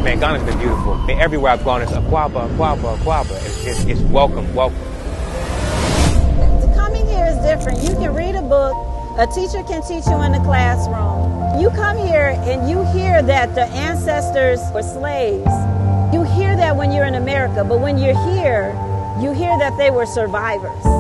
Man, Ghana's been beautiful. Man, everywhere I've gone, it's Akwaaba, Akwaaba, Akwaaba. It's welcome, welcome. Coming here is different. You can read a book. A teacher can teach you in the classroom. You come here and you hear that the ancestors were slaves. You hear that when you're in America, but when you're here, you hear that they were survivors.